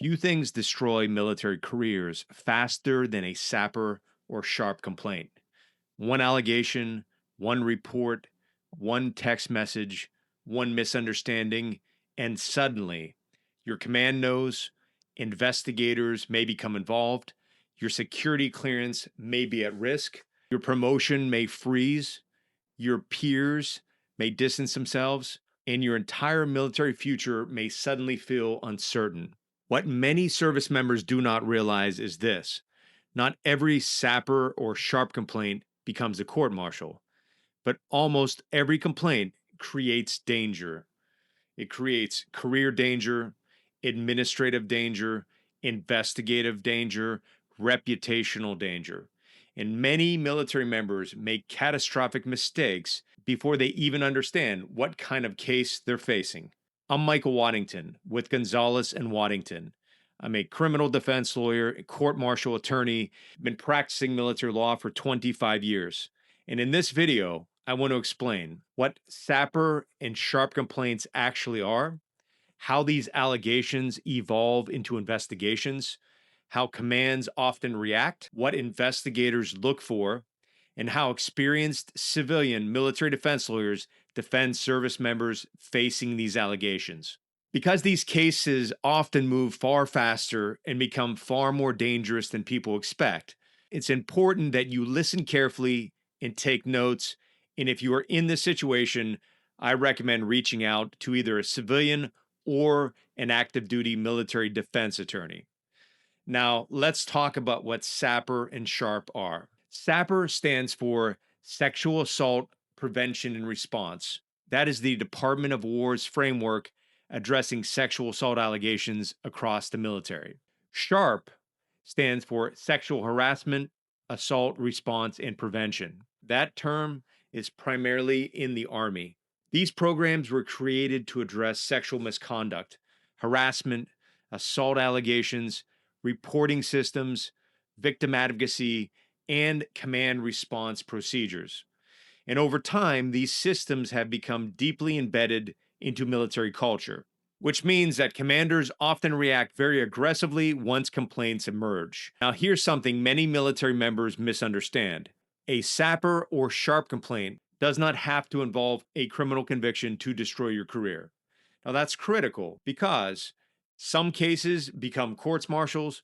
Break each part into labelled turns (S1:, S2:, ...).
S1: Few things destroy military careers faster than a SAPR or SHARP complaint. One allegation, one report, one text message, one misunderstanding, and suddenly your command knows, investigators may become involved, your security clearance may be at risk, your promotion may freeze, your peers may distance themselves, and your entire military future may suddenly feel uncertain. What many service members do not realize is this: not every SAPR or SHARP complaint becomes a court martial, but almost every complaint creates danger. It creates career danger, administrative danger, investigative danger, reputational danger. And many military members make catastrophic mistakes before they even understand what kind of case they're facing. I'm Michael Waddington with Gonzalez-Waddington. I'm a criminal defense lawyer, a court martial attorney, been practicing military law for 25 years. And in this video, I want to explain what SAPR and SHARP complaints actually are, how these allegations evolve into investigations, how commands often react, what investigators look for, and how experienced civilian military defense lawyers defend service members facing these allegations. Because these cases often move far faster and become far more dangerous than people expect, it's important that you listen carefully and take notes. And if you are in this situation, I recommend reaching out to either a civilian or an active duty military defense attorney. Now, let's talk about what SAPR and SHARP are. SAPR stands for Sexual Assault Prevention and Response. That is the Department of War's framework addressing sexual assault allegations across the military. SHARP stands for Sexual Harassment, Assault Response, and Prevention. That term is primarily in the Army. These programs were created to address sexual misconduct, harassment, assault allegations, reporting systems, victim advocacy, and command response procedures. And over time, these systems have become deeply embedded into military culture, which means that commanders often react very aggressively once complaints emerge. Now, here's something many military members misunderstand: a SAPR or SHARP complaint does not have to involve a criminal conviction to destroy your career. Now, that's critical because some cases become courts martials,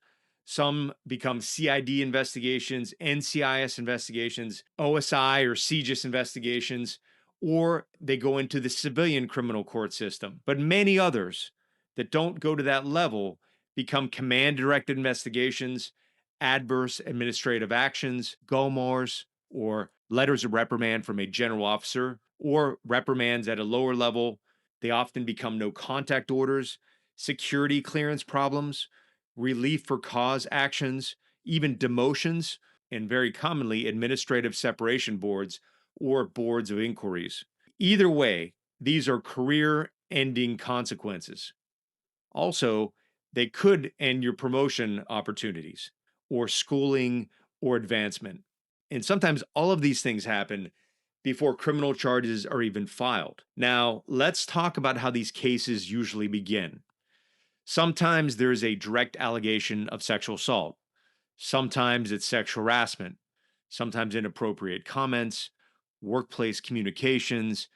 S1: some become CID investigations, NCIS investigations, OSI or CGIS investigations, or they go into the civilian criminal court system. But many others that don't go to that level become command-directed investigations, adverse administrative actions, GOMARs, or letters of reprimand from a general officer, or reprimands at a lower level. They often become no contact orders, security clearance problems, relief for cause actions, even demotions, and very commonly administrative separation boards or boards of inquiries. Either way, these are career ending consequences. Also, they could end your promotion opportunities or schooling or advancement. And sometimes all of these things happen before criminal charges are even filed. Now, let's talk about how these cases usually begin. Sometimes there is a direct allegation of sexual assault. Sometimes it's sexual harassment. Sometimes inappropriate comments, workplace communications.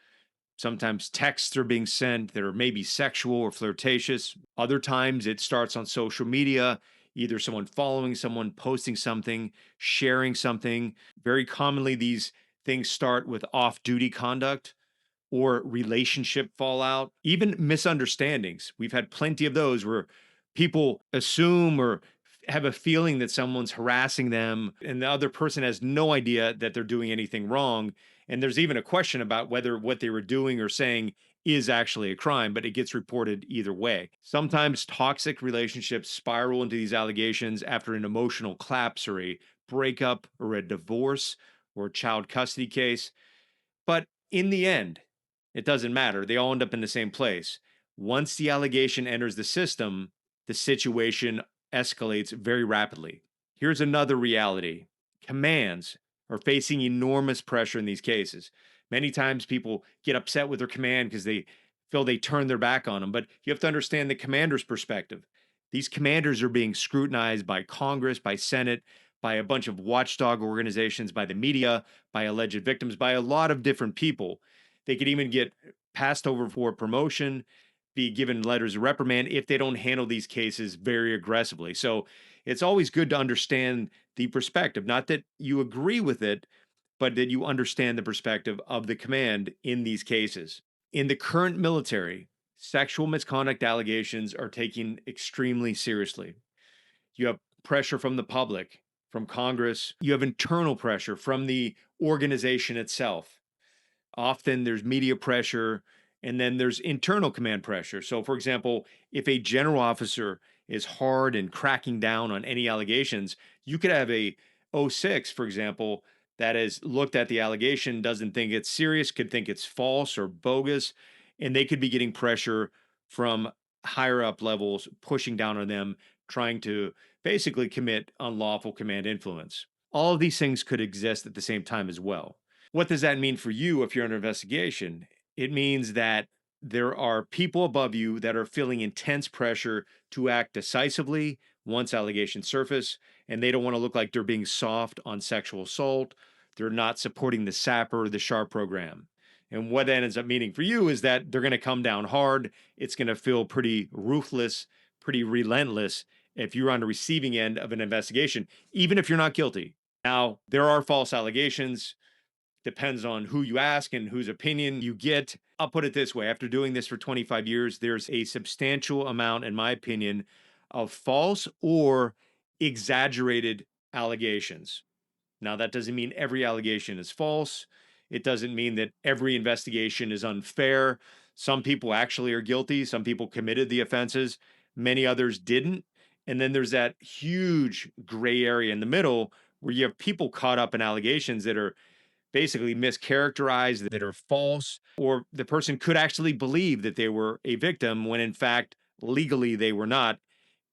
S1: Sometimes texts are being sent that are maybe sexual or flirtatious. Other times it starts on social media, either someone following someone, posting something, sharing something. Very commonly, these things start with off-duty conduct or relationship fallout, even misunderstandings. We've had plenty of those where people assume or have a feeling that someone's harassing them and the other person has no idea that they're doing anything wrong. And there's even a question about whether what they were doing or saying is actually a crime, but it gets reported either way. Sometimes toxic relationships spiral into these allegations after an emotional collapse or a breakup or a divorce or a child custody case. But in the end, it doesn't matter. They all end up in the same place. Once the allegation enters the system, the situation escalates very rapidly. Here's another reality: commands are facing enormous pressure in these cases. Many times people get upset with their command because they feel they turned their back on them. But you have to understand the commander's perspective. These commanders are being scrutinized by Congress, by Senate, by a bunch of watchdog organizations, by the media, by alleged victims, by a lot of different people. They could even get passed over for promotion, be given letters of reprimand if they don't handle these cases very aggressively. So it's always good to understand the perspective, not that you agree with it, but that you understand the perspective of the command in these cases. In the current military, sexual misconduct allegations are taken extremely seriously. You have pressure from the public, from Congress, you have internal pressure from the organization itself. Often there's media pressure, and then there's internal command pressure. So, for example, if a general officer is hard and cracking down on any allegations, you could have a O6, for example, that has looked at the allegation, doesn't think it's serious, could think it's false or bogus, and they could be getting pressure from higher up levels, pushing down on them, trying to basically commit unlawful command influence. All of these things could exist at the same time as well. What does that mean for you if you're under investigation? It means that there are people above you that are feeling intense pressure to act decisively once allegations surface, and they don't want to look like they're being soft on sexual assault. They're not supporting the SAPR or the SHARP program. And what that ends up meaning for you is that they're going to come down hard. It's going to feel pretty ruthless, pretty relentless if you're on the receiving end of an investigation, even if you're not guilty. Now, there are false allegations. Depends on who you ask and whose opinion you get. I'll put it this way, after doing this for 25 years, there's a substantial amount, in my opinion, of false or exaggerated allegations. Now, that doesn't mean every allegation is false. It doesn't mean that every investigation is unfair. Some people actually are guilty. Some people committed the offenses. Many others didn't. And then there's that huge gray area in the middle where you have people caught up in allegations that are basically mischaracterized, that are false, or the person could actually believe that they were a victim when in fact, legally they were not.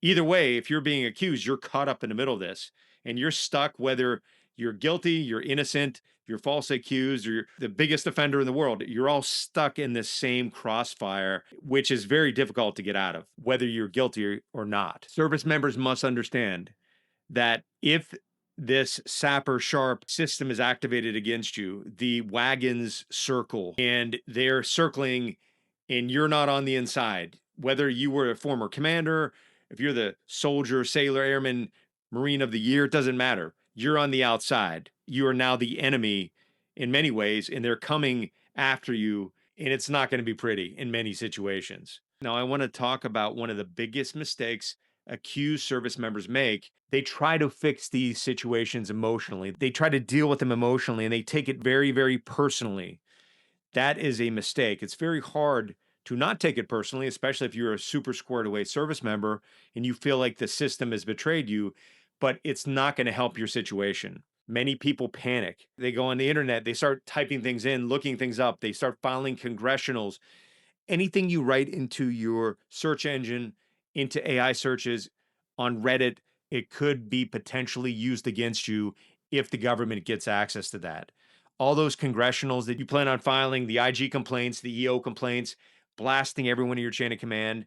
S1: Either way, if you're being accused, you're caught up in the middle of this and you're stuck whether you're guilty, you're innocent, you're falsely accused, or you're the biggest offender in the world. You're all stuck in this same crossfire, which is very difficult to get out of, whether you're guilty or not. Service members must understand that if this SAPR SHARP system is activated against you, the wagons circle and they're circling and you're not on the inside. Whether you were a former commander, if you're the soldier, sailor, airman, Marine of the year, it doesn't matter. You're on the outside. You are now the enemy in many ways, and they're coming after you, and it's not going to be pretty in many situations. Now, I want to talk about one of the biggest mistakes accused service members make. They try to fix these situations emotionally. They try to deal with them emotionally and they take it very, very personally. That is a mistake. It's very hard to not take it personally, especially if you're a super squared away service member and you feel like the system has betrayed you, but it's not going to help your situation. Many people panic. They go on the internet, they start typing things in, looking things up, they start filing congressionals. Anything you write into your search engine, into AI searches on Reddit, it could be potentially used against you if the government gets access to that. All those congressionals that you plan on filing, the IG complaints, the EO complaints, blasting everyone in your chain of command,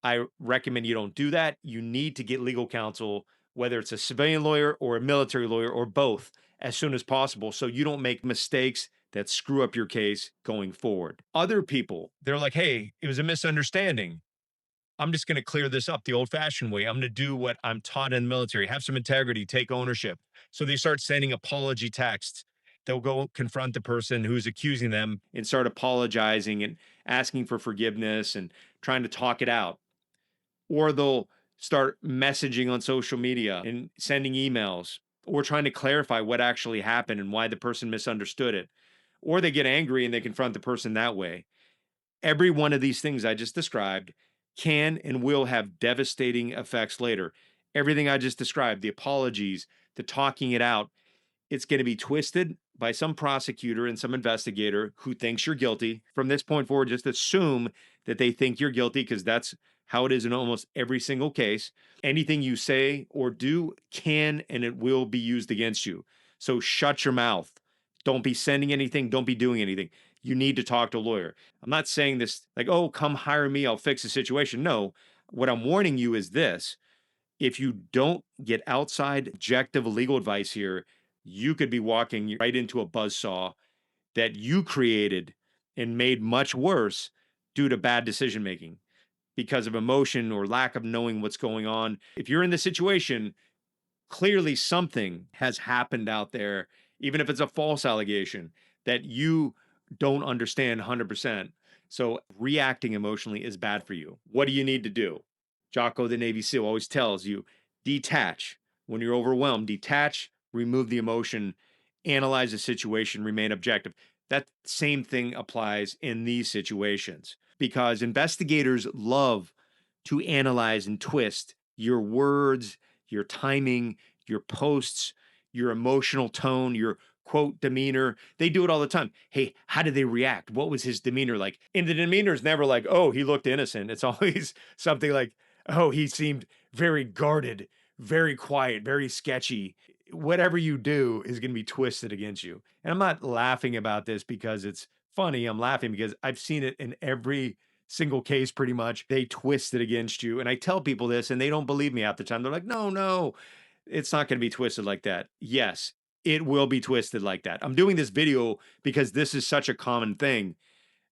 S1: I recommend you don't do that. You need to get legal counsel, whether it's a civilian lawyer or a military lawyer or both, as soon as possible so you don't make mistakes that screw up your case going forward. Other people, they're like, hey, it was a misunderstanding. I'm just going to clear this up the old fashioned way. I'm going to do what I'm taught in the military, have some integrity, take ownership. So they start sending apology texts. They'll go confront the person who's accusing them and start apologizing and asking for forgiveness and trying to talk it out. Or they'll start messaging on social media and sending emails or trying to clarify what actually happened and why the person misunderstood it. Or they get angry and they confront the person that way. Every one of these things I just described can and will have devastating effects later. Everything I just described, the apologies, the talking it out, it's going to be twisted by some prosecutor and some investigator who thinks you're guilty. From this point forward, just assume that they think you're guilty because that's how it is in almost every single case. Anything you say or do can and it will be used against you. So shut your mouth. Don't be sending anything. Don't be doing anything. You need to talk to a lawyer. I'm not saying this like, oh, come hire me. I'll fix the situation. No, What I'm warning you is this: if you don't get outside objective legal advice here, you could be walking right into a buzzsaw that you created and made much worse due to bad decision making because of emotion or lack of knowing what's going on. If you're in this situation, clearly something has happened out there, even if it's a false allegation that you don't understand 100%. So reacting emotionally is bad for you. What do you need to do? Jocko, the Navy SEAL, always tells you detach. When you're overwhelmed, detach, remove the emotion, analyze the situation, remain objective. That same thing applies in these situations because investigators love to analyze and twist your words, your timing, your posts, your emotional tone, your quote demeanor. They do it all the time. Hey, how did they react? What was his demeanor like? And the demeanor is never like, oh, he looked innocent. It's always something like, oh, he seemed very guarded, very quiet, very sketchy. Whatever you do is going to be twisted against you. And I'm not laughing about this because it's funny. I'm laughing because I've seen it in every single case pretty much. They twist it against you. And I tell people this and they don't believe me half the time. They're like, no, it's not going to be twisted like that. Yes, it will be twisted like that. I'm doing this video because this is such a common thing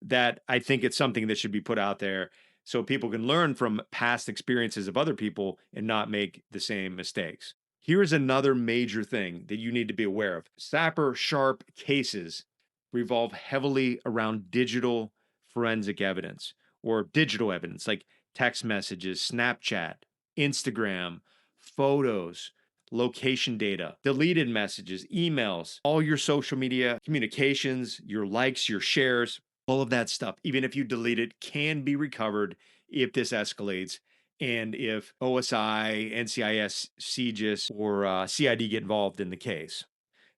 S1: that I think it's something that should be put out there so people can learn from past experiences of other people and not make the same mistakes. Here's another major thing that you need to be aware of. SAPR SHARP cases revolve heavily around digital forensic evidence or digital evidence like text messages, Snapchat, Instagram, photos, location data, deleted messages, emails, all your social media communications, your likes, your shares, all of that stuff, even if you delete it, can be recovered if this escalates. And if OSI, NCIS, CGIS, or CID get involved in the case,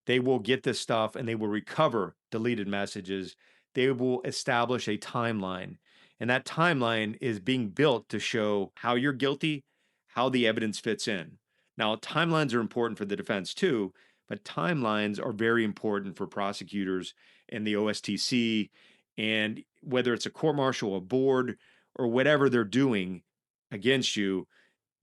S1: they will get this stuff and they will recover deleted messages. They will establish a timeline. And that timeline is being built to show how you're guilty, how the evidence fits in. Now, timelines are important for the defense too, but timelines are very important for prosecutors and the OSTC. And whether it's a court martial, a board, or whatever they're doing against you,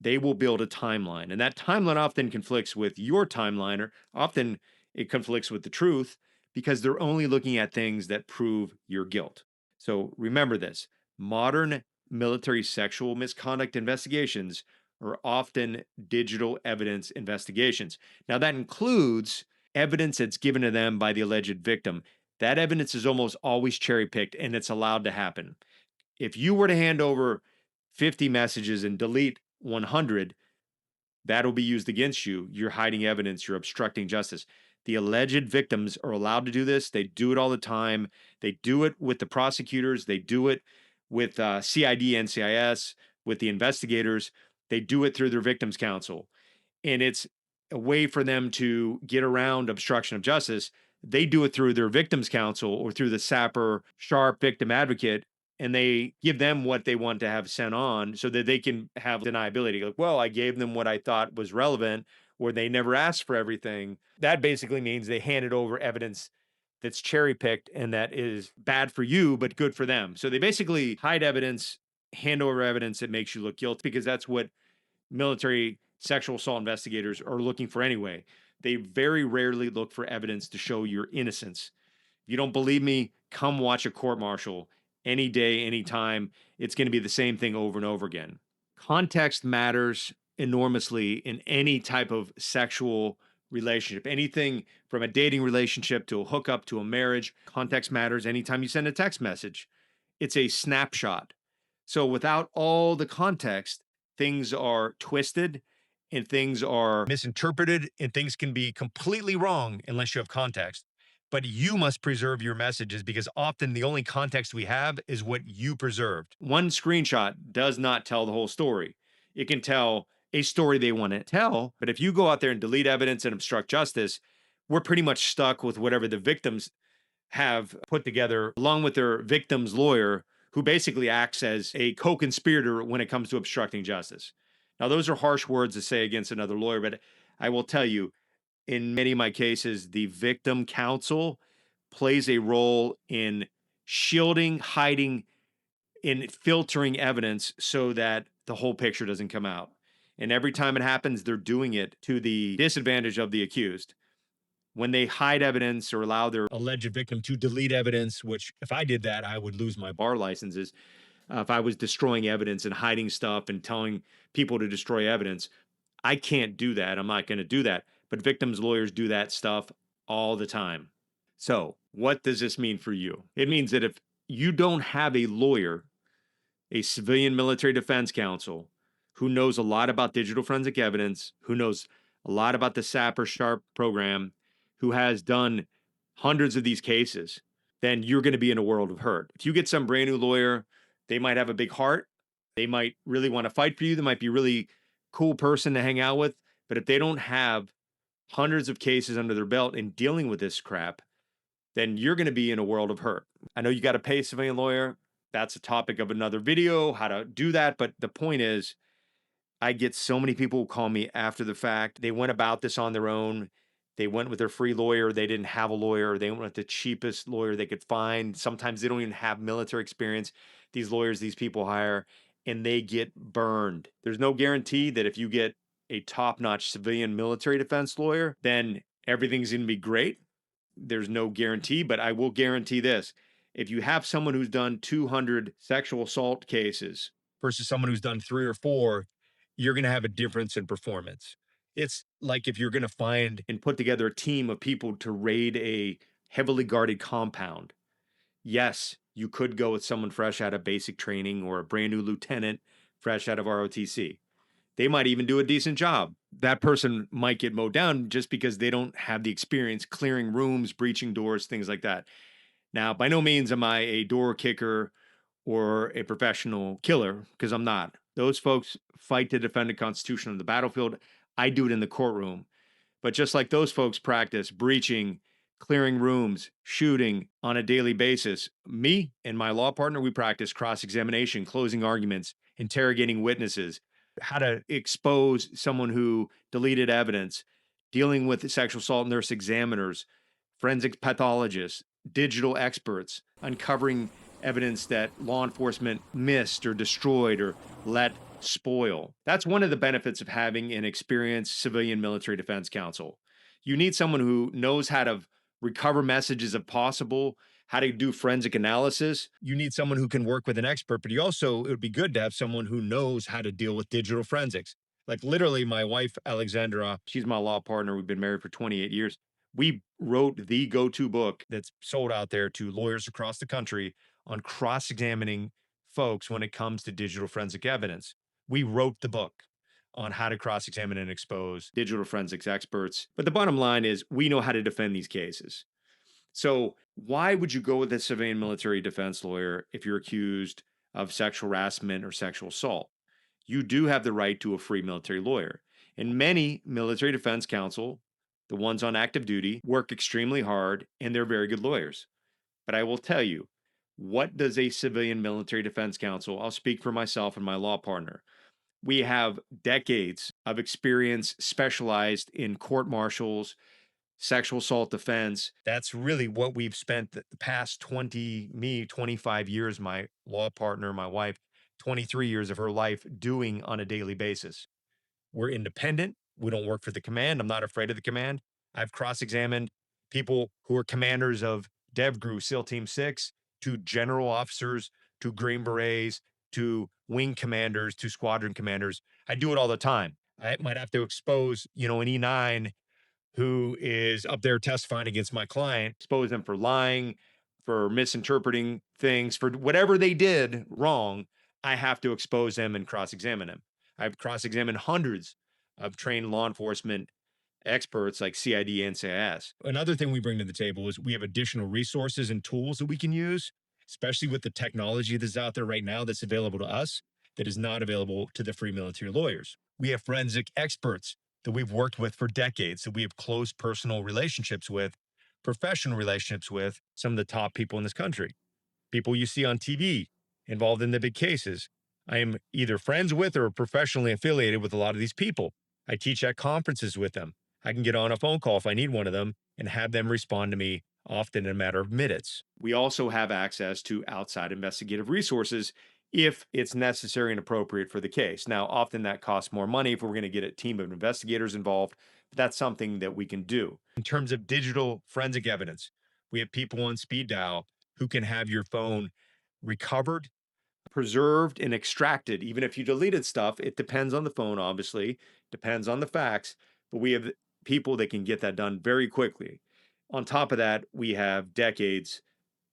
S1: they will build a timeline. And that timeline often conflicts with your timeline, or often it conflicts with the truth because they're only looking at things that prove your guilt. So remember this: modern military sexual misconduct investigations are often digital evidence investigations. Now, that includes evidence that's given to them by the alleged victim. That evidence is almost always cherry picked and it's allowed to happen. If you were to hand over 50 messages and delete 100, that'll be used against you. You're hiding evidence, you're obstructing justice. The alleged victims are allowed to do this. They do it all the time. They do it with the prosecutors, they do it with CID, NCIS, with the investigators. They do it through their victims counsel. And it's a way for them to get around obstruction of justice. They do it through their victims counsel or through the SAPR SHARP victim advocate, and they give them what they want to have sent on so that they can have deniability. Like, well, I gave them what I thought was relevant, or they never asked for everything. That basically means they handed over evidence that's cherry picked and that is bad for you, but good for them. So they basically hide evidence, hand over evidence that makes you look guilty because that's what military sexual assault investigators are looking for anyway. They very rarely look for evidence to show your innocence. If you don't believe me, come watch a court martial any day, anytime. It's going to be the same thing over and over again. Context matters enormously in any type of sexual relationship. Anything from a dating relationship to a hookup to a marriage, context matters anytime you send a text message. It's a snapshot. So without all the context, things are twisted and things are misinterpreted and things can be completely wrong unless you have context. But you must preserve your messages because often the only context we have is what you preserved. One screenshot does not tell the whole story. It can tell a story they want to tell, but if you go out there and delete evidence and obstruct justice, we're pretty much stuck with whatever the victims have put together along with their victim's lawyer, who basically acts as a co-conspirator when it comes to obstructing justice. Now, those are harsh words to say against another lawyer, but I will tell you, in many of my cases, the victim counsel plays a role in shielding, hiding, in filtering evidence so that the whole picture doesn't come out. And every time it happens, they're doing it to the disadvantage of the accused. When they hide evidence or allow their alleged victim to delete evidence, which if I did that, I would lose my bar licenses. If I was destroying evidence and hiding stuff and telling people to destroy evidence, I can't do that. I'm not going to do that. But victims' lawyers do that stuff all the time. So, what does this mean for you? It means that if you don't have a lawyer, a civilian military defense counsel, who knows a lot about digital forensic evidence, who knows a lot about the SAPR SHARP program, who has done hundreds of these cases, then you're going to be in a world of hurt. If you get some brand new lawyer, they might have a big heart. They might really want to fight for you. They might be a really cool person to hang out with. But if they don't have hundreds of cases under their belt in dealing with this crap, then you're going to be in a world of hurt. I know you got to pay a civilian lawyer. That's a topic of another video, how to do that. But the point is, I get so many people who call me after the fact. They went about this on their own. They went with their free lawyer. They didn't have a lawyer. They went with the cheapest lawyer they could find. Sometimes they don't even have military experience. These lawyers, these people hire, and they get burned. There's no guarantee that if you get a top-notch civilian military defense lawyer, then everything's going to be great. There's no guarantee, but I will guarantee this. If you have someone who's done 200 sexual assault cases versus someone who's done 3 or 4, you're going to have a difference in performance. It's like if you're going to find and put together a team of people to raid a heavily guarded compound. Yes, you could go with someone fresh out of basic training or a brand new lieutenant fresh out of ROTC. They might even do a decent job. That person might get mowed down just because they don't have the experience clearing rooms, breaching doors, things like that. Now, by no means am I a door kicker or a professional killer, because I'm not. Those folks fight to defend the Constitution on the battlefield. I do it in the courtroom. But just like those folks practice breaching, clearing rooms, shooting on a daily basis, me and my law partner, we practice cross-examination, closing arguments, interrogating witnesses, how to expose someone who deleted evidence, dealing with sexual assault nurse examiners, forensic pathologists, digital experts, uncovering evidence that law enforcement missed or destroyed or let spoil. That's one of the benefits of having an experienced civilian military defense counsel. You need someone who knows how to recover messages if possible, how to do forensic analysis. You need someone who can work with an expert, but it would be good to have someone who knows how to deal with digital forensics. Like literally, my wife, Alexandra, she's my law partner. We've been married for 28 years. We wrote the go-to book that's sold out there to lawyers across the country on cross-examining folks when it comes to digital forensic evidence. We wrote the book on how to cross-examine and expose digital forensics experts. But the bottom line is we know how to defend these cases. So why would you go with a civilian military defense lawyer if you're accused of sexual harassment or sexual assault? You do have the right to a free military lawyer. And many military defense counsel, the ones on active duty, work extremely hard and they're very good lawyers. But I will tell you, what does a civilian military defense counsel, I'll speak for myself and my law partner. We have decades of experience specialized in court martials, sexual assault defense. That's really what we've spent the past 25 years, my law partner, my wife, 23 years of her life doing on a daily basis. We're independent. We don't work for the command. I'm not afraid of the command. I've cross-examined people who are commanders of DevGru, SEAL Team 6, to general officers, to Green Berets, to wing commanders, to squadron commanders. I do it all the time. I might have to expose, an E9 who is up there testifying against my client, expose them for lying, for misinterpreting things, for whatever they did wrong. I have to expose them and cross-examine them. I've cross-examined hundreds of trained law enforcement experts like CID and NCIS. Another thing we bring to the table is we have additional resources and tools that we can use, especially with the technology that's out there right now that's available to us that is not available to the free military lawyers. We have forensic experts that we've worked with for decades, that we have close personal relationships with, professional relationships with some of the top people in this country. People you see on TV involved in the big cases. I am either friends with or professionally affiliated with a lot of these people. I teach at conferences with them. I can get on a phone call if I need one of them and have them respond to me often in a matter of minutes. We also have access to outside investigative resources if it's necessary and appropriate for the case. Now, often that costs more money if we're going to get a team of investigators involved, but that's something that we can do. In terms of digital forensic evidence, we have people on speed dial who can have your phone recovered, preserved, and extracted. Even if you deleted stuff, it depends on the phone, obviously, depends on the facts, but we have people that can get that done very quickly. On top of that, we have decades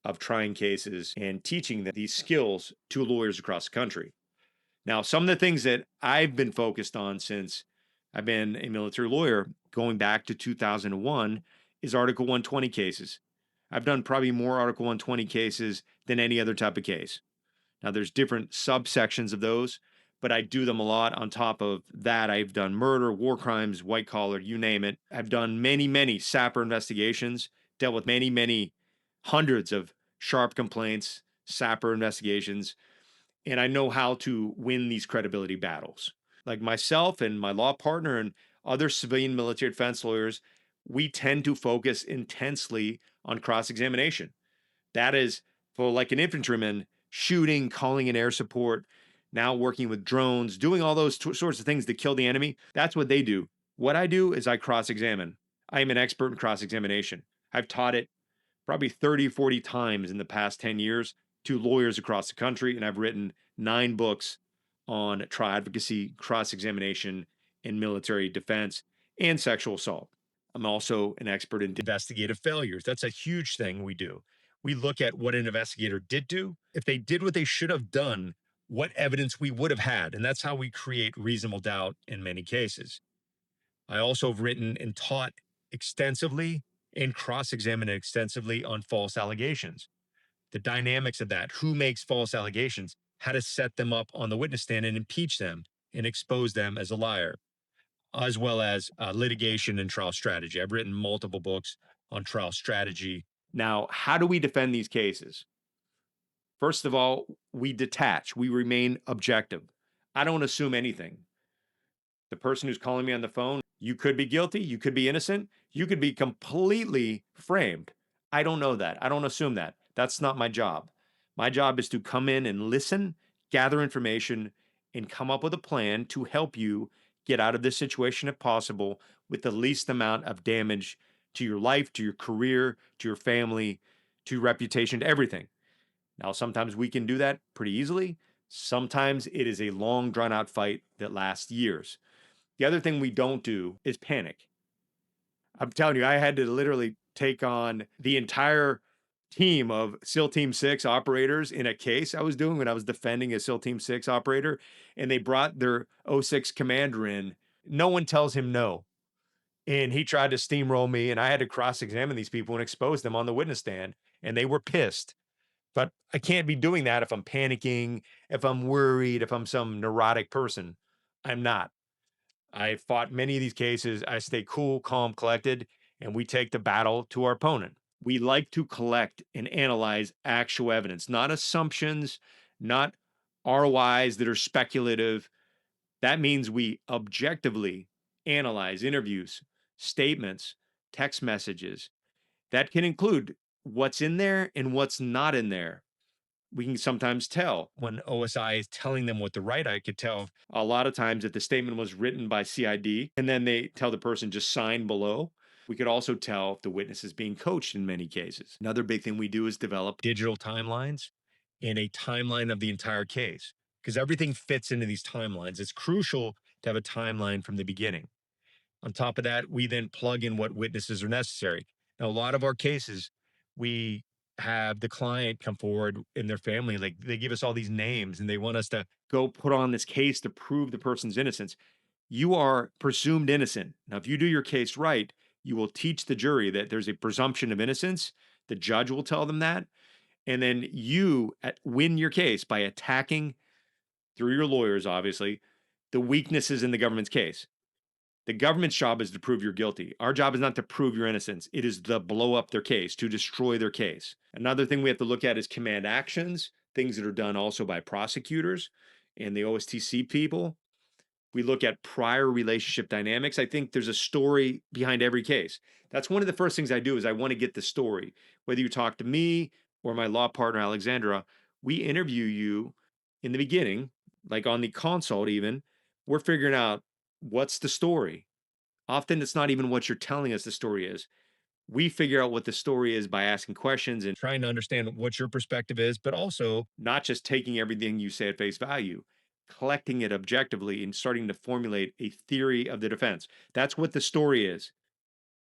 S1: of trying cases and teaching these skills to lawyers across the country. Now, some of the things that I've been focused on since I've been a military lawyer, going back to 2001, is Article 120 cases. I've done probably more Article 120 cases than any other type of case. Now, there's different subsections of those, but I do them a lot. On top of that, I've done murder, war crimes, white collar, you name it. I've done many, many SAPR investigations, dealt with many, many hundreds of SHARP complaints, SAPR investigations, and I know how to win these credibility battles. Like myself and my law partner and other civilian military defense lawyers, we tend to focus intensely on cross examination. That is for like an infantryman shooting, calling in air support, now working with drones, doing all those sorts of things to kill the enemy. That's what they do. What I do is I cross examine. I am an expert in cross examination. I've taught it probably 30, 40 times in the past 10 years to lawyers across the country. And I've written 9 books on trial advocacy, cross examination, and military defense and sexual assault. I'm also an expert in investigative failures. That's a huge thing we do. We look at what an investigator did do. If they did what they should have done, what evidence we would have had. And that's how we create reasonable doubt in many cases. I also have written and taught extensively and cross examined extensively on false allegations. The dynamics of that, who makes false allegations, how to set them up on the witness stand and impeach them and expose them as a liar, as well as litigation and trial strategy. I've written multiple books on trial strategy. Now, how do we defend these cases? First of all, we detach, we remain objective. I don't assume anything. The person who's calling me on the phone, you could be guilty, you could be innocent, you could be completely framed. I don't know that. I don't assume that. That's not my job. My job is to come in and listen, gather information, and come up with a plan to help you get out of this situation if possible with the least amount of damage to your life, to your career, to your family, to your reputation, to everything. Now, sometimes we can do that pretty easily. Sometimes it is a long, drawn out fight that lasts years. The other thing we don't do is panic. I'm telling you, I had to literally take on the entire team of SEAL Team 6 operators in a case I was doing when I was defending a SEAL Team 6 operator, and they brought their O6 commander in. No one tells him no. And he tried to steamroll me, and I had to cross examine these people and expose them on the witness stand, and they were pissed. But I can't be doing that if I'm panicking, if I'm worried, if I'm some neurotic person. I'm not. I fought many of these cases. I stay cool, calm, collected, and we take the battle to our opponent. We like to collect and analyze actual evidence, not assumptions, not ROIs that are speculative. That means we objectively analyze interviews, statements, text messages. That can include what's in there and what's not in there. We can sometimes tell when OSI is telling them what to write. I could tell a lot of times that the statement was written by CID, and then they tell the person just sign below. We could also tell if the witness is being coached in many cases. Another big thing we do is develop digital timelines and a timeline of the entire case because everything fits into these timelines. It's crucial to have a timeline from the beginning. On top of that, we then plug in what witnesses are necessary. Now, a lot of our cases, we have the client come forward and their family, like they give us all these names and they want us to go put on this case to prove the person's innocence. You are presumed innocent. Now, if you do your case right, you will teach the jury that there's a presumption of innocence. The judge will tell them that. And then you win your case by attacking, through your lawyers, obviously, the weaknesses in the government's case. The government's job is to prove you're guilty. Our job is not to prove your innocence. It is to blow up their case, to destroy their case. Another thing we have to look at is command actions, things that are done also by prosecutors and the OSTC people. We look at prior relationship dynamics. I think there's a story behind every case. That's one of the first things I do is I want to get the story. Whether you talk to me or my law partner, Alexandra, we interview you in the beginning, like on the consult, even, we're figuring out what's the story. Often it's not even what you're telling us the story is. We figure out what the story is by asking questions and trying to understand what your perspective is, but also not just taking everything you say at face value, collecting it objectively and starting to formulate a theory of the defense. That's what the story is.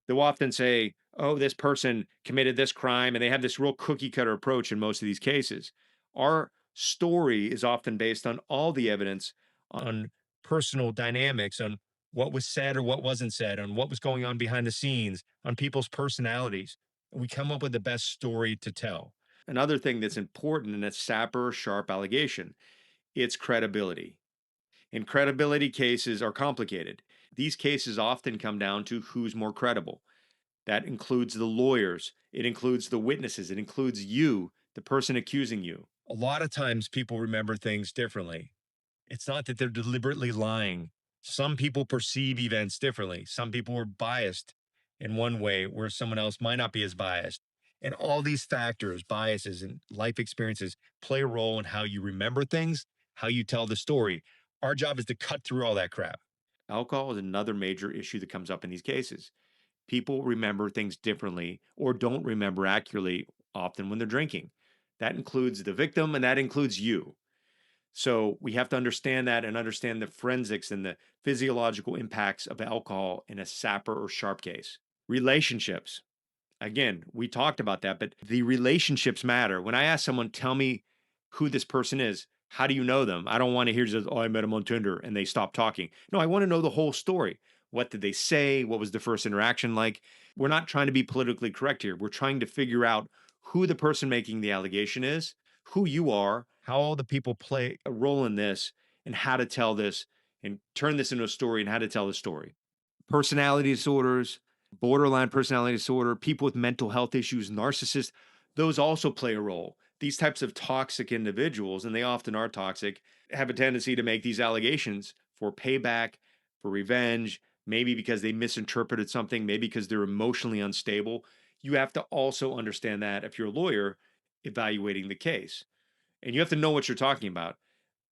S1: They'll often say, oh, this person committed this crime, and they have this real cookie cutter approach in most of these cases. Our story is often based on all the evidence on personal dynamics, on what was said or what wasn't said, on what was going on behind the scenes, on people's personalities. We come up with the best story to tell. Another thing that's important in a SAPR sharp allegation, it's credibility. And credibility cases are complicated. These cases often come down to who's more credible. That includes the lawyers, it includes the witnesses, it includes you, the person accusing you. A lot of times people remember things differently. It's not that they're deliberately lying. Some people perceive events differently. Some people are biased in one way where someone else might not be as biased. And all these factors, biases, and life experiences play a role in how you remember things, how you tell the story. Our job is to cut through all that crap. Alcohol is another major issue that comes up in these cases. People remember things differently or don't remember accurately often when they're drinking. That includes the victim and that includes you. So we have to understand that and understand the forensics and the physiological impacts of alcohol in a SAPR or SHARP case. Relationships. Again, we talked about that, but the relationships matter. When I ask someone, tell me who this person is, how do you know them? I don't want to hear just, oh, I met them on Tinder and they stopped talking. No, I want to know the whole story. What did they say? What was the first interaction like? We're not trying to be politically correct here. We're trying to figure out who the person making the allegation is, who you are, how all the people play a role in this, and how to tell this and turn this into a story and how to tell the story. Personality disorders, borderline personality disorder, people with mental health issues, narcissists, those also play a role. These types of toxic individuals, and they often are toxic, have a tendency to make these allegations for payback, for revenge, maybe because they misinterpreted something, maybe because they're emotionally unstable. You have to also understand that if you're a lawyer evaluating the case. And you have to know what you're talking about.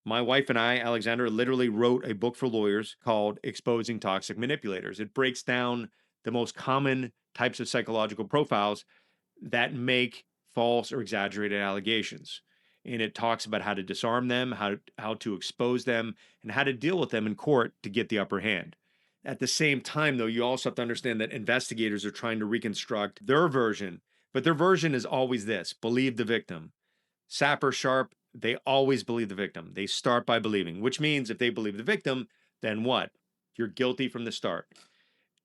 S1: My wife and I, Alexander, literally wrote a book for lawyers called Exposing Toxic Manipulators. It breaks down the most common types of psychological profiles that make false or exaggerated allegations. And it talks about how to disarm them, how to expose them, and how to deal with them in court to get the upper hand. At the same time, though, you also have to understand that investigators are trying to reconstruct their version, but their version is always this: believe the victim. Sapper Sharp, they always believe the victim. They start by believing, which means if they believe the victim, then what? You're guilty from the start.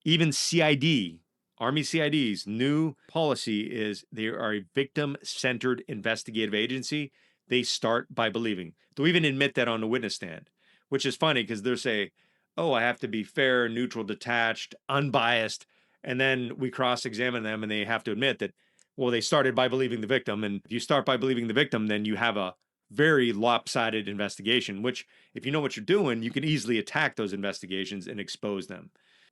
S1: Even CID, Army CID's new policy is they are a victim centered investigative agency. They start by believing. They'll even admit that on the witness stand, which is funny because they'll say, oh, I have to be fair, neutral, detached, unbiased. And then we cross examine them and they have to admit that, well, they started by believing the victim. And if you start by believing the victim, then you have a very lopsided investigation, which, if you know what you're doing, you can easily attack those investigations and expose them.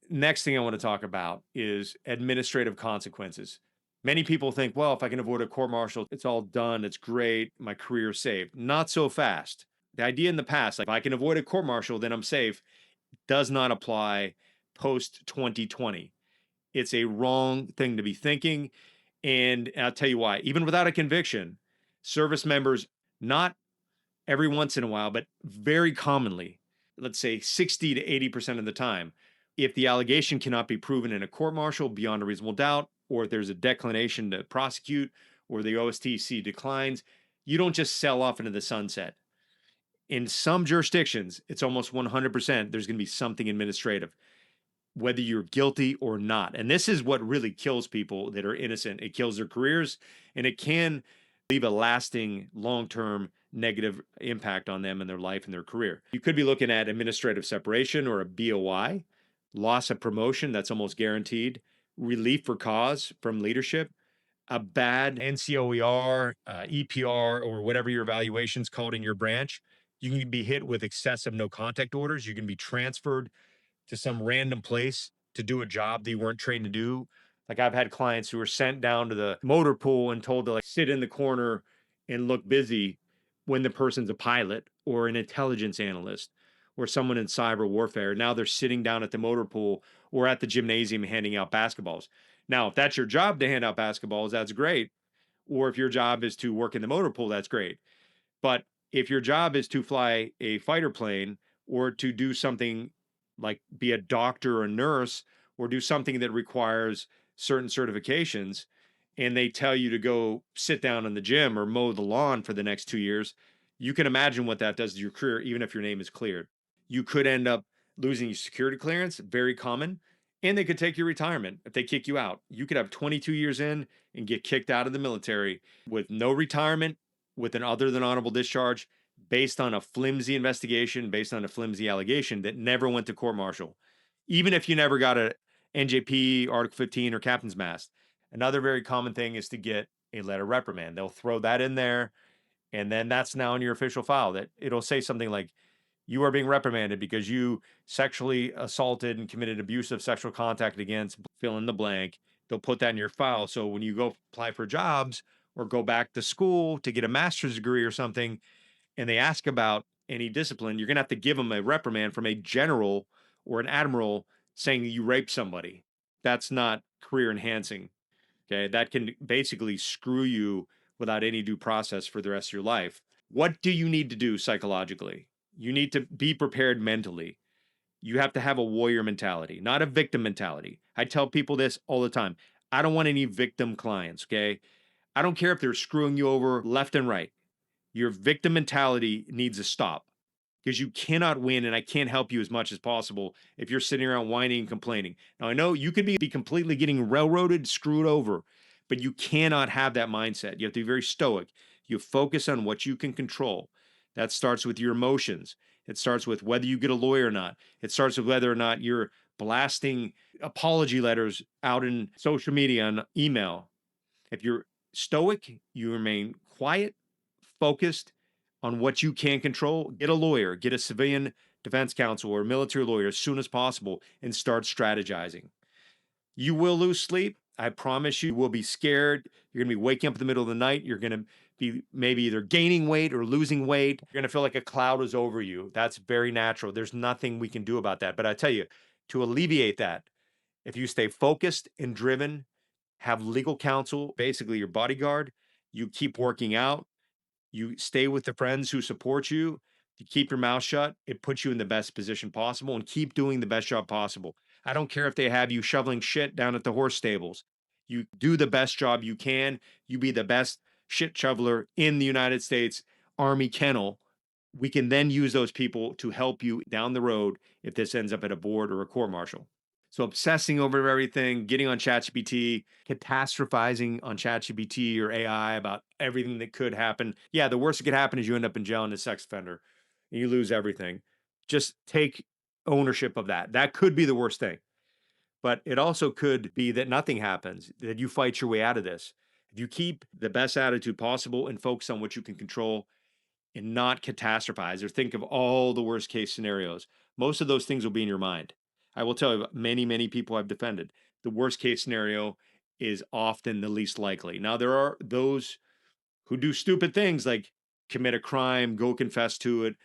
S1: Next thing I want to talk about is administrative consequences. Many people think, well, if I can avoid a court martial, it's all done, it's great, my career's saved. Not so fast. The idea in the past, like if I can avoid a court martial, then I'm safe, does not apply post 2020. It's a wrong thing to be thinking. And I'll tell you why. Even without a conviction, service members, not every once in a while, but very commonly, let's say 60 to 80% of the time, if the allegation cannot be proven in a court martial beyond a reasonable doubt, or if there's a declination to prosecute, or the OSTC declines, you don't just sell off into the sunset. In some jurisdictions, it's almost 100% there's going to be something administrative, whether you're guilty or not. And this is what really kills people that are innocent. It kills their careers, and it can leave a lasting, long-term negative impact on them and their life and their career. You could be looking at administrative separation or a BOI, loss of promotion, that's almost guaranteed, relief for cause from leadership, a bad NCOER, EPR, or whatever your evaluation's called in your branch. You can be hit with excessive no contact orders. You can be transferred to some random place to do a job that you weren't trained to do. Like I've had clients who were sent down to the motor pool and told to like sit in the corner and look busy when the person's a pilot or an intelligence analyst or someone in cyber warfare. Now they're sitting down at the motor pool or at the gymnasium handing out basketballs. Now, if that's your job to hand out basketballs, that's great. Or if your job is to work in the motor pool, that's great. But if your job is to fly a fighter plane or to do something like be a doctor or a nurse or do something that requires certain certifications, and they tell you to go sit down in the gym or mow the lawn for the next 2 years, you can imagine what that does to your career, even if your name is cleared. You could end up losing your security clearance, very common, and they could take your retirement if they kick you out. You could have 22 years in and get kicked out of the military with no retirement, with an other than honorable discharge, based on a flimsy investigation, based on a flimsy allegation that never went to court martial, even if you never got a NJP, Article 15, or Captain's Mast. Another very common thing is to get a letter of reprimand. They'll throw that in there, and then that's now in your official file that it'll say something like, you are being reprimanded because you sexually assaulted and committed abusive sexual contact against, fill in the blank. They'll put that in your file. So when you go apply for jobs or go back to school to get a master's degree or something, and they ask about any discipline, you're going to have to give them a reprimand from a general or an admiral saying you raped somebody. That's not career enhancing. Okay. That can basically screw you without any due process for the rest of your life. What do you need to do psychologically? You need to be prepared mentally. You have to have a warrior mentality, not a victim mentality. I tell people this all the time. I don't want any victim clients, okay? I don't care if they're screwing you over left and right. Your victim mentality needs to stop because you cannot win, and I can't help you as much as possible if you're sitting around whining and complaining. Now, I know you could be completely getting railroaded, screwed over, but you cannot have that mindset. You have to be very stoic. You focus on what you can control. That starts with your emotions. It starts with whether you get a lawyer or not. It starts with whether or not you're blasting apology letters out in social media and email. If you're stoic, you remain quiet, focused on what you can control. Get a lawyer, get a civilian defense counsel or a military lawyer as soon as possible and start strategizing. You will lose sleep. I promise you will be scared. You're going to be waking up in the middle of the night. You're going to be maybe either gaining weight or losing weight. You're going to feel like a cloud is over you. That's very natural. There's nothing we can do about that. But I tell you, to alleviate that, if you stay focused and driven, have legal counsel, basically your bodyguard, you keep working out, you stay with the friends who support you, you keep your mouth shut, it puts you in the best position possible and keep doing the best job possible. I don't care if they have you shoveling shit down at the horse stables. You do the best job you can. You be the best shit shoveler in the United States Army kennel. We can then use those people to help you down the road if this ends up at a board or a court martial. So obsessing over everything, getting on ChatGPT, catastrophizing on ChatGPT or AI about everything that could happen. Yeah, the worst that could happen is you end up in jail and a sex offender and you lose everything. Just take ownership of that. That could be the worst thing. But it also could be that nothing happens, that you fight your way out of this. If you keep the best attitude possible and focus on what you can control, and not catastrophize or think of all the worst case scenarios. Most of those things will be in your mind. I will tell you, many, many people I've defended, the worst case scenario is often the least likely. Now, there are those who do stupid things like commit a crime, go confess to it,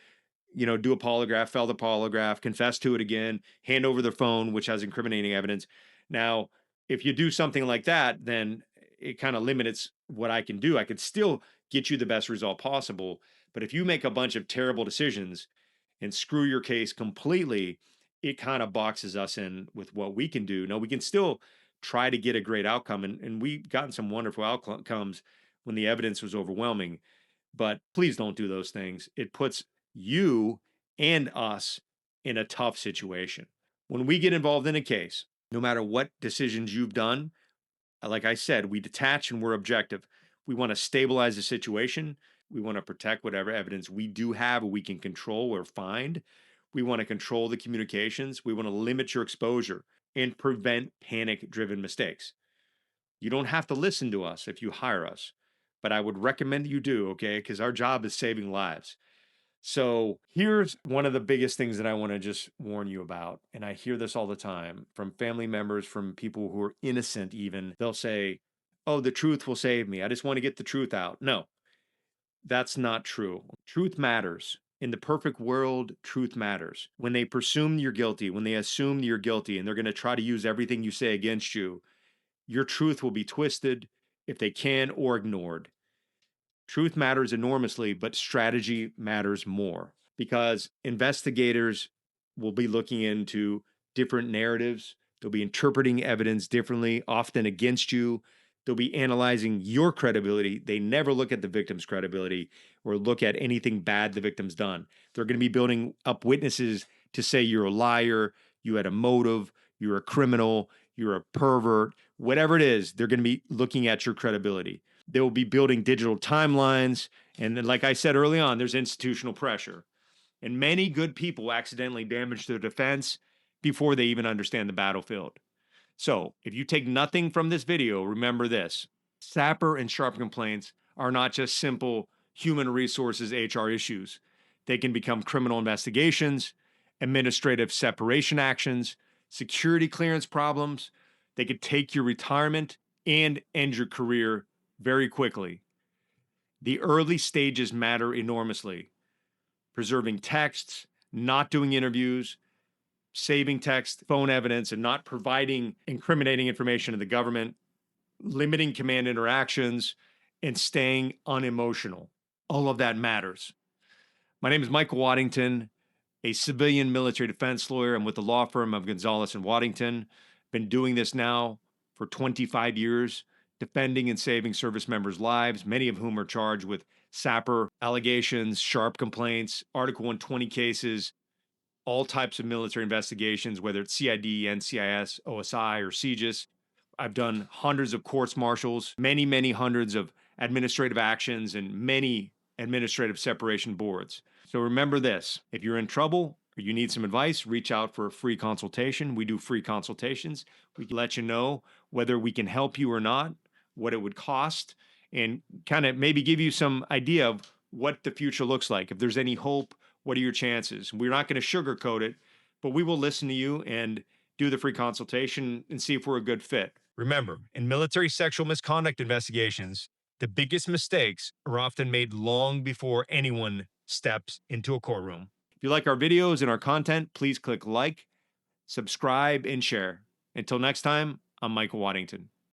S1: do a polygraph, fail the polygraph, confess to it again, hand over their phone, which has incriminating evidence. Now, if you do something like that, then it kind of limits what I can do. I could still get you the best result possible. But if you make a bunch of terrible decisions and screw your case completely, it kind of boxes us in with what we can do. Now, we can still try to get a great outcome. And we've gotten some wonderful outcomes when the evidence was overwhelming. But please don't do those things. It puts you and us in a tough situation. When we get involved in a case, no matter what decisions you've done, like I said, we detach and we're objective. We want to stabilize the situation. We want to protect whatever evidence we do have or we can control or find. We want to control the communications. We want to limit your exposure and prevent panic driven mistakes. You don't have to listen to us if you hire us, but I would recommend you do, okay? Because our job is saving lives. So here's one of the biggest things that I want to just warn you about. And I hear this all the time from family members, from people who are innocent, even. They'll say, oh, the truth will save me. I just want to get the truth out. No, That's not true. Truth matters. In the perfect world, truth matters. When they presume you're guilty, when they assume you're guilty, and they're going to try to use everything you say against you, your truth will be twisted if they can or ignored. Truth matters enormously, but strategy matters more because investigators will be looking into different narratives. They'll be interpreting evidence differently, often against you. They'll be analyzing your credibility. They never look at the victim's credibility or look at anything bad the victim's done. They're going to be building up witnesses to say you're a liar, you had a motive, you're a criminal, you're a pervert, whatever it is, they're going to be looking at your credibility. They will be building digital timelines. And then, like I said early on, there's institutional pressure. And many good people accidentally damage their defense before they even understand the battlefield. So if you take nothing from this video, remember this. SAPR and SHARP complaints are not just simple human resources HR issues. They can become criminal investigations, administrative separation actions, security clearance problems. They could take your retirement and end your career very quickly. The early stages matter enormously. Preserving texts, not doing interviews, saving text, phone evidence, and not providing incriminating information to the government, limiting command interactions, and staying unemotional. All of that matters. My name is Michael Waddington, a civilian military defense lawyer. I'm with the law firm of Gonzalez-Waddington. Been doing this now for 25 years, defending and saving service members' lives, many of whom are charged with SAPR allegations, SHARP complaints, Article 120 cases, all types of military investigations, whether it's CID, NCIS, OSI, or CGIS. I've done hundreds of courts martials, many hundreds of administrative actions, and many administrative separation boards. So remember this, if you're in trouble or you need some advice, reach out for a free consultation. We do free consultations. We can let you know whether we can help you or not, what it would cost, and kind of maybe give you some idea of what the future looks like. If there's any hope, what are your chances? We're not going to sugarcoat it, but we will listen to you and do the free consultation and see if we're a good fit. Remember, in military sexual misconduct investigations, the biggest mistakes are often made long before anyone steps into a courtroom. If you like our videos and our content, please click like, subscribe, and share. Until next time, I'm Michael Waddington.